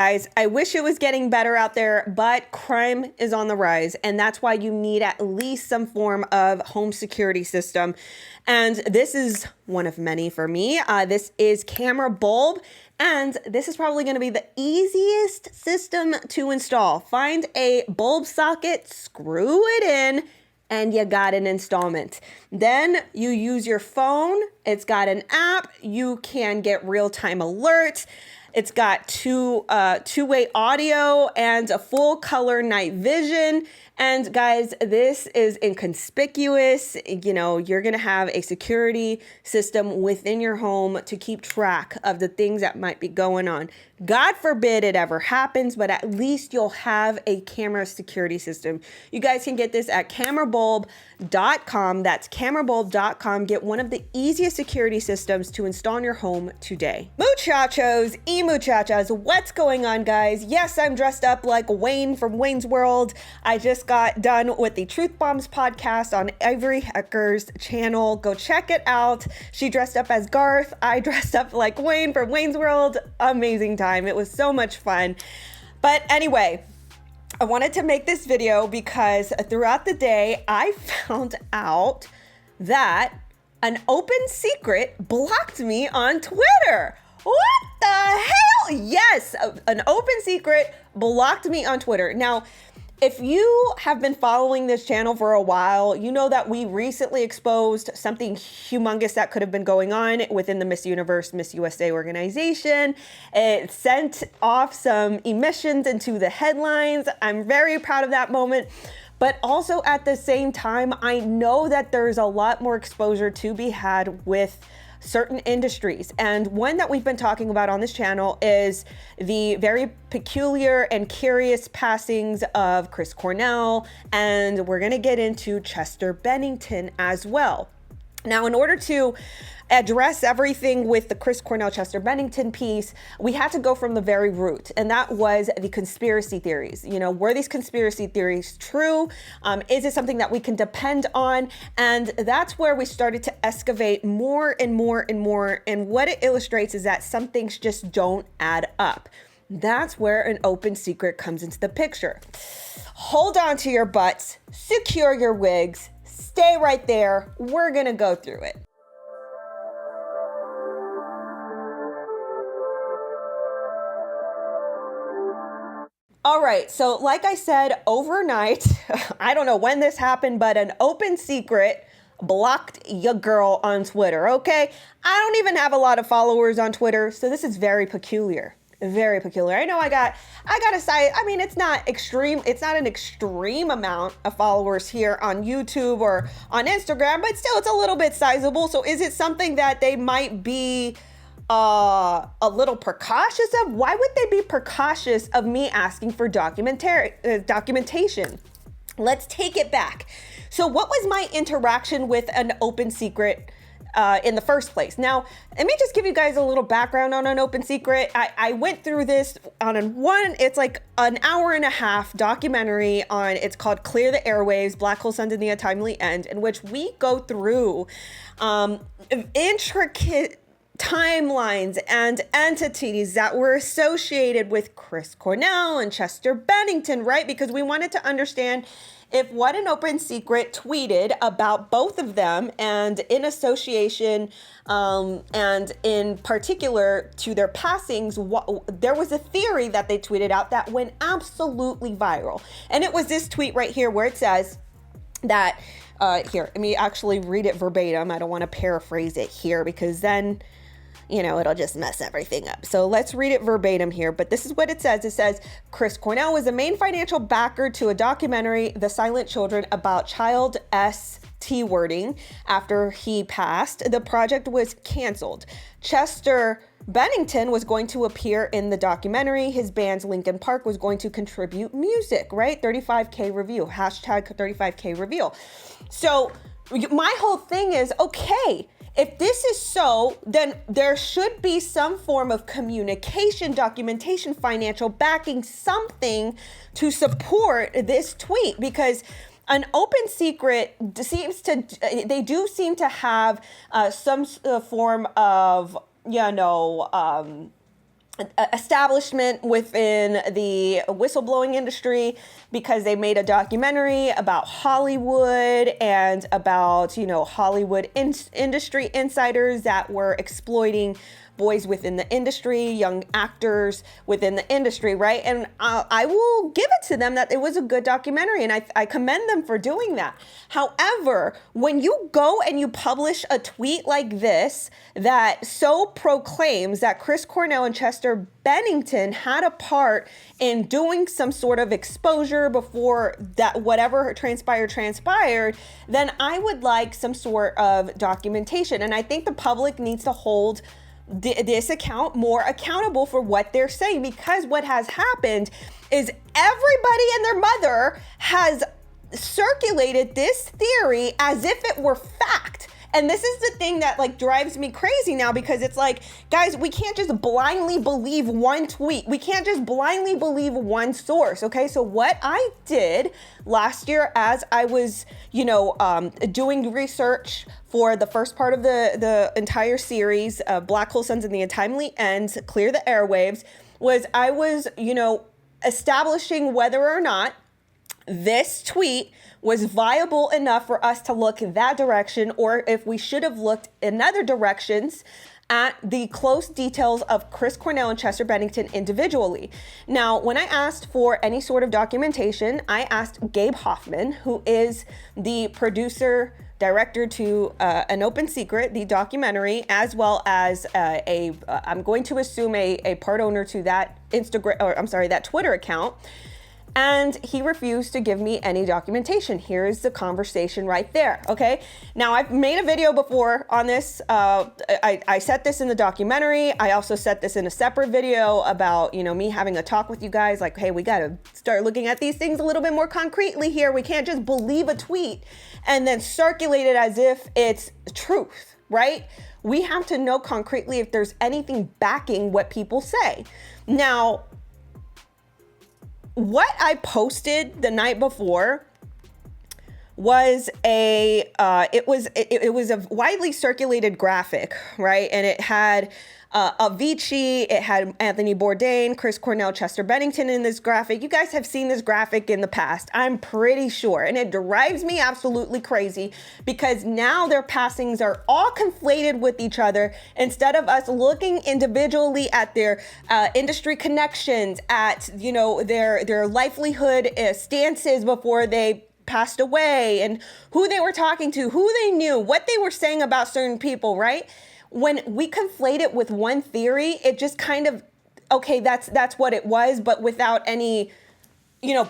Guys, I wish it was getting better out there, but crime is on the rise, and that's why you need at least some form of home security system. And this is one of many for me. This is 𝘏𝘶𝘮𝘢, and this is probably going to be the easiest system to install. Find a bulb socket, screw it in, and you got an installment. Then you use your phone. It's got an app. You can get real-time alerts. It's got two-way audio and a full color night vision. And guys, this is inconspicuous. You know, you're going to have a security system within your home to keep track of the things that might be going on. God forbid it ever happens, but at least you'll have a camera security system. You guys can get this at 𝘏𝘶𝘮𝘢.com. That's 𝘏𝘶𝘮𝘢.com. Get one of the easiest security systems to install in your home today. Muchachos y muchachas, what's going on, guys? Yes, I'm dressed up like Wayne from Wayne's World. I just got done with the Truth Bombs podcast on Avery Hecker's channel. Go check it out. She dressed up as Garth. I dressed up like Wayne from Wayne's World. Amazing time. It was so much fun. But anyway, I wanted to make this video because throughout the day, I found out that an open secret blocked me on Twitter. What the hell? Yes, an open secret blocked me on Twitter. Now, if you have been following this channel for a while, you know that we recently exposed something humongous that could have been going on within the Miss Universe, Miss USA organization. It sent off some emissions into the headlines. I'm very proud of that moment. But also at the same time, I know that there's a lot more exposure to be had with certain industries. And one that we've been talking about on this channel is the very peculiar and curious passings of Chris Cornell. And we're going to get into Chester Bennington as well. Now, in order to address everything with the Chris Cornell Chester Bennington piece, we had to go from the very root, and that was the conspiracy theories. You know, were these conspiracy theories true? Is it something that we can depend on? And that's where we started to excavate more and more and more. And what it illustrates is that some things just don't add up. That's where an open secret comes into the picture. Hold on to your butts, secure your wigs, stay right there. We're gonna go through it. All right, so like I said, overnight, I don't know when this happened, but an open secret blocked your girl on Twitter, okay? I don't even have a lot of followers on Twitter, so this is very peculiar. Very peculiar. I know I got a site. I mean, it's not extreme. It's not an extreme amount of followers here on YouTube or on Instagram, but still it's a little bit sizable. So is it something that they might be a little precautious of? Why would they be precautious of me asking for documentation? Let's take it back. So what was my interaction with an open secret in the first place? Now, let me just give you guys a little background on an open secret. I went through this on it's like an hour and a half documentary on, it's called Clear the Airwaves, Black Hole Suns in the Untimely End, in which we go through intricate timelines and entities that were associated with Chris Cornell and Chester Bennington, right? Because we wanted to understand if what an open secret tweeted about both of them and in association and in particular to their passings, there was a theory that they tweeted out that went absolutely viral. And it was this tweet right here where it says that, here, let me actually read it verbatim. I don't want to paraphrase it here because then, you know, it'll just mess everything up. So let's read it verbatim here. But this is what it says. It says, Chris Cornell was the main financial backer to a documentary, The Silent Children, about child S.T. wording. After he passed, the project was canceled. Chester Bennington was going to appear in the documentary. His band's Linkin Park was going to contribute music, right? 35K reveal, hashtag 35K reveal. So my whole thing is, okay, if this is so, then there should be some form of communication, documentation, financial backing, something to support this tweet, because an open secret they do seem to have some form of, establishment within the whistleblowing industry, because they made a documentary about Hollywood and about, Hollywood industry insiders that were exploiting boys within the industry, young actors within the industry, right? And I will give it to them that it was a good documentary, and I commend them for doing that. However, when you go and you publish a tweet like this that so proclaims that Chris Cornell and Chester Bennington had a part in doing some sort of exposure before that whatever transpired, then I would like some sort of documentation. And I think the public needs to hold this account more accountable for what they're saying, because what has happened is everybody and their mother has circulated this theory as if it were fact. And this is the thing that drives me crazy now, because it's like, guys, we can't just blindly believe one tweet. We can't just blindly believe one source. Okay. So what I did last year, as I was, doing research for the first part of the entire series, Black Hole Suns and the Untimely Ends, Clear the Airwaves, was I was, establishing whether or not this tweet was viable enough for us to look that direction, or if we should have looked in other directions at the close details of Chris Cornell and Chester Bennington individually. Now, when I asked for any sort of documentation, I asked Gabe Hoffman, who is the producer, director to An Open Secret, the documentary, as well as I'm going to assume a part owner to that that Twitter account. And he refused to give me any documentation. Here's the conversation right there, okay? Now, I've made a video before on this. I set this in the documentary. I also set this in a separate video about, me having a talk with you guys, like, hey, we gotta start looking at these things a little bit more concretely here. We can't just believe a tweet and then circulate it as if it's truth, right? We have to know concretely if there's anything backing what people say. Now, what I posted the night before was it was a widely circulated graphic, right? And it had Avicii, it had Anthony Bourdain, Chris Cornell, Chester Bennington in this graphic. You guys have seen this graphic in the past, I'm pretty sure. And it drives me absolutely crazy, because now their passings are all conflated with each other, instead of us looking individually at their industry connections, at, their livelihood stances before they passed away, and who they were talking to, who they knew, what they were saying about certain people, right? When we conflate it with one theory, it just kind of, okay, that's what it was, but without any,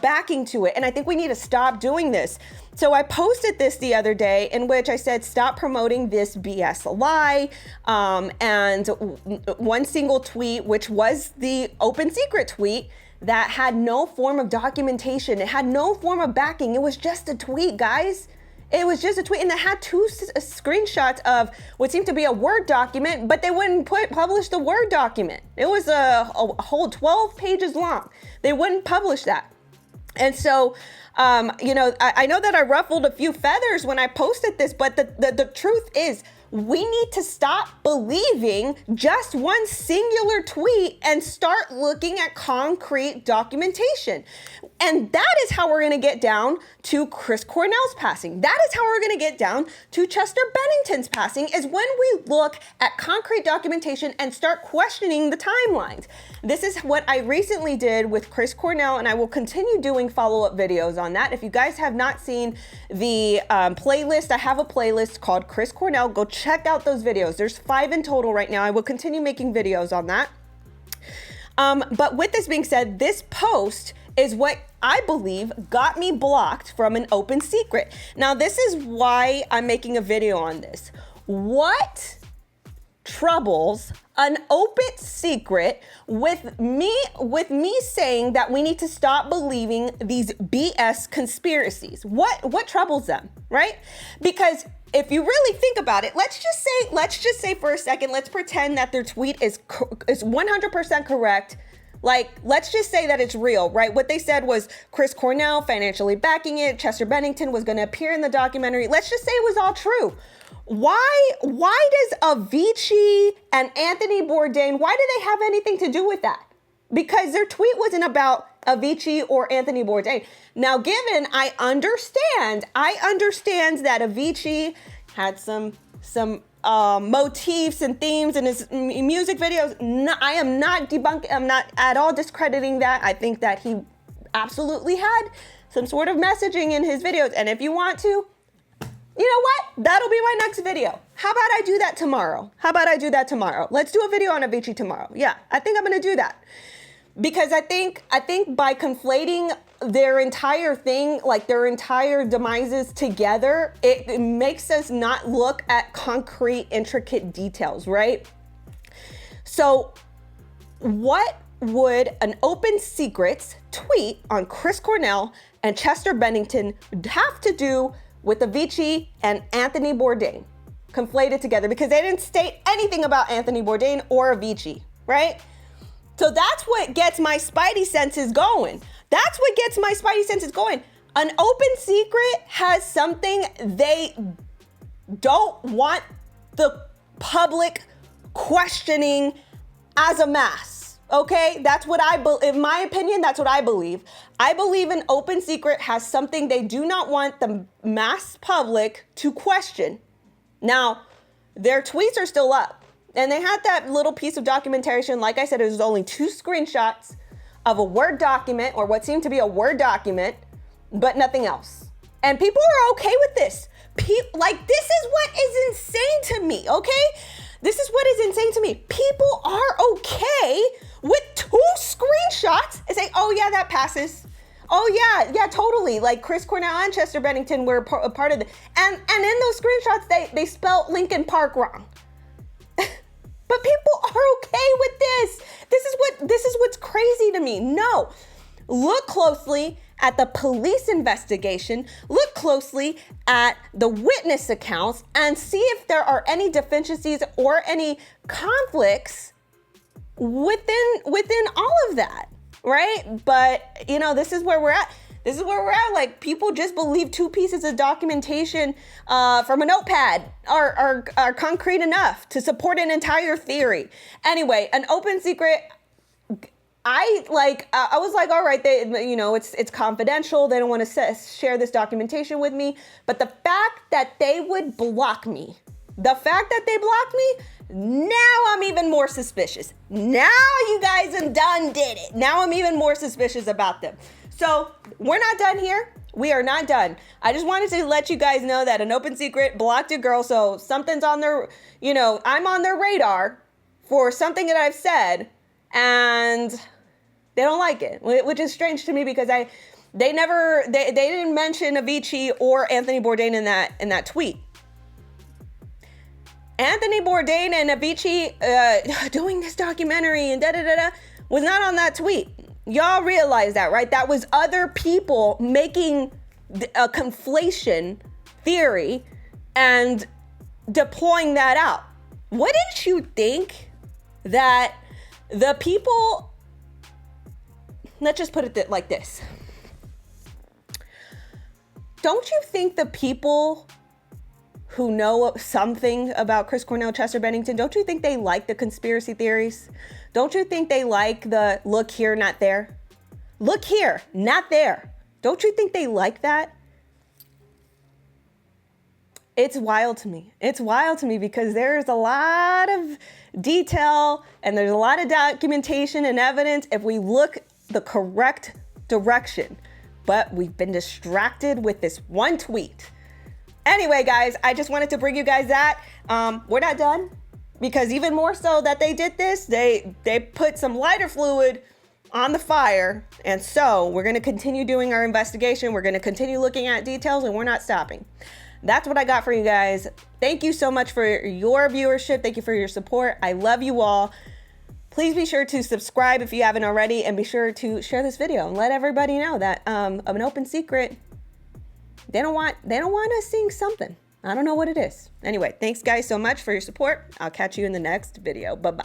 backing to it. And I think we need to stop doing this. So I posted this the other day, in which I said, stop promoting this BS lie. And one single tweet, which was the Open Secret tweet, that had no form of documentation. It had no form of backing. It was just a tweet, guys. It was just a tweet, and it had two screenshots of what seemed to be a Word document, but they wouldn't publish the Word document. It was a whole 12 pages long. They wouldn't publish that. And so, I know that I ruffled a few feathers when I posted this, but the truth is, we need to stop believing just one singular tweet and start looking at concrete documentation. And that is how we're going to get down to Chris Cornell's passing. That is how we're going to get down to Chester Bennington's passing, is when we look at concrete documentation and start questioning the timelines. This is what I recently did with Chris Cornell, and I will continue doing follow-up videos on that. If you guys have not seen the playlist, I have a playlist called Chris Cornell. Go check out those videos. There's 5 in total right now. I will continue making videos on that. But with this being said, this post is what I believe got me blocked from An Open Secret. Now, this is why I'm making a video on this. What troubles An Open Secret with me saying that we need to stop believing these BS conspiracies? What troubles them, right? Because if you really think about it, let's just say for a second, let's pretend that their tweet is 100% correct. Like, let's just say that it's real, right? What they said was Chris Cornell financially backing it. Chester Bennington was going to appear in the documentary. Let's just say it was all true. Why does Avicii and Anthony Bourdain, why do they have anything to do with that? Because their tweet wasn't about Avicii or Anthony Bourdain. Now, given I understand that Avicii had some motifs and themes in his music videos. No, I am not debunking, I'm not at all discrediting that. I think that he absolutely had some sort of messaging in his videos. And if you want to, you know what? That'll be my next video. How about I do that tomorrow? Let's do a video on Avicii tomorrow. Yeah, I think I'm gonna do that. Because I think by conflating their entire thing, like their entire demises together, it makes us not look at concrete, intricate details, right? So what would an open secrets tweet on Chris Cornell and Chester Bennington have to do with Avicii and Anthony Bourdain conflated together? Because they didn't state anything about Anthony Bourdain or Avicii, right? So that's what gets my spidey senses going. An open secret has something they don't want the public questioning as a mass. Okay? That's what in my opinion, that's what I believe. I believe an open secret has something they do not want the mass public to question. Now, their tweets are still up. And they had that little piece of documentation. Like I said, it was only 2 screenshots of a Word document, or what seemed to be a Word document, but nothing else. And people are okay with this. This is what is insane to me, okay? This is what is insane to me. People are okay with 2 screenshots and say, oh yeah, that passes. Oh yeah, totally. Like Chris Cornell and Chester Bennington were a part of it. And in those screenshots, they spelled Linkin Park wrong. But people are okay with this. This is what's crazy to me. No, look closely at the police investigation. Look closely at the witness accounts and see if there are any deficiencies or any conflicts within all of that, right? But this is where we're at. Like, people just believe 2 pieces of documentation from a notepad are concrete enough to support an entire theory. Anyway, an open secret. I was like, all right, it's confidential. They don't want to share this documentation with me. But the fact that they would block me, now I'm even more suspicious. Now you guys done did it. Now I'm even more suspicious about them. So we're not done here. We are not done. I just wanted to let you guys know that an open secret blocked a girl. So something's on their, I'm on their radar for something that I've said, and they don't like it, which is strange to me because they didn't mention Avicii or Anthony Bourdain in that tweet. Anthony Bourdain and Avicii doing this documentary and was not on that tweet. Y'all realize that, right? That was other people making a conflation theory and deploying that out. Wouldn't you think that the people, let's just put it like this. Don't you think the people who know something about Chris Cornell, Chester Bennington, don't you think they like the conspiracy theories? Don't you think they like the look here, not there? Look here, not there. Don't you think they like that? It's wild to me. It's wild to me because there's a lot of detail and there's a lot of documentation and evidence if we look the correct direction. But we've been distracted with this one tweet. Anyway, guys, I just wanted to bring you guys that. We're not done, because even more so that they did this, they put some lighter fluid on the fire. And so we're going to continue doing our investigation. We're going to continue looking at details, and we're not stopping. That's what I got for you guys. Thank you so much for your viewership. Thank you for your support. I love you all. Please be sure to subscribe if you haven't already, and be sure to share this video and let everybody know that an open secret, they don't want us seeing something. I don't know what it is. Anyway, thanks guys so much for your support. I'll catch you in the next video. Bye-bye.